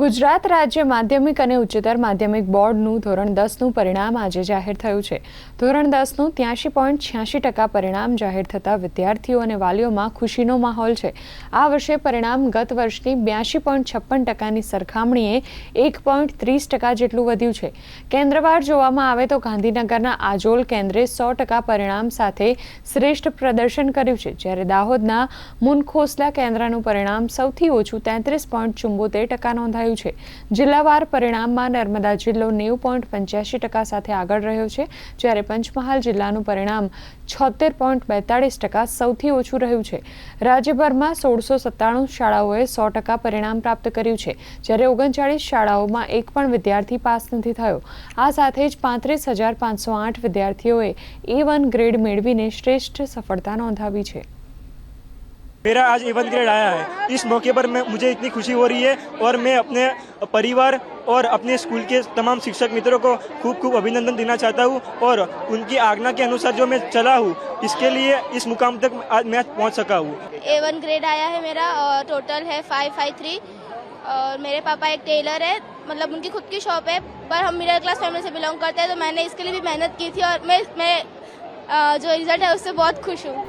ગુજરાત રાજ્ય માધ્યમિક અને ઉચ્ચતર માધ્યમિક બોર્ડનું ધોરણ 10નું પરિણામ આજે જાહેર થયું છે। ધોરણ 10નું 83.86% પરિણામ જાહેર થતાં વિદ્યાર્થીઓ અને વાલીઓમાં ખુશીનો માહોલ છે। આ વર્ષે પરિણામ ગત વર્ષની 82.56%ની સરખામણીએ 1.30% જેટલું વધ્યું છે। કેન્દ્રવાર જોવામાં આવે તો ગાંધીનગરના આજોલ કેન્દ્રે 100% પરિણામ સાથે શ્રેષ્ઠ પ્રદર્શન કર્યું છે, જ્યારે દાહોદના મુનખોસલા કેન્દ્રનું પરિણામ સૌથી ઓછું 33.74% નોંધાયું છે। જિલ્લાવાર પરિણામમાં નર્મદા જિલ્લો 90.85% સાથે આગળ રહ્યો છે, જ્યારે પંચમહાલ જિલ્લાનું પરિણામ 76.42% સૌથી ઓછું રહ્યું છે। રાજ્યભરમાં 1697 શાળાઓએ 100% પરિણામ પ્રાપ્ત કર્યું છે, જ્યારે 39 શાળાઓમાં એક પણ વિદ્યાર્થી પાસ નથી થયો। આ સાથે જ 35,508 વિદ્યાર્થીઓએ A1 ગ્રેડ મેળવીને શ્રેષ્ઠ સફળતા નોંધાવી છે। मेरा आज A1 ग्रेड आया है। इस मौके पर मुझे इतनी खुशी हो रही है और मैं अपने परिवार और अपने स्कूल के तमाम शिक्षक मित्रों को खूब खूब अभिनंदन देना चाहता हूँ और उनकी आज्ञा के अनुसार जो मैं चला हूँ, इसके लिए इस मुकाम तक आज मैं पहुँच सका हूँ। A1 ग्रेड आया है मेरा और टोटल है 553 और मेरे पापा एक टेलर है, मतलब उनकी खुद की शॉप है, पर हम मिडिल क्लास फैमिली से बिलोंग करते हैं, तो मैंने इसके लिए भी मेहनत की थी और मैं जो रिजल्ट है उससे बहुत खुश हूँ।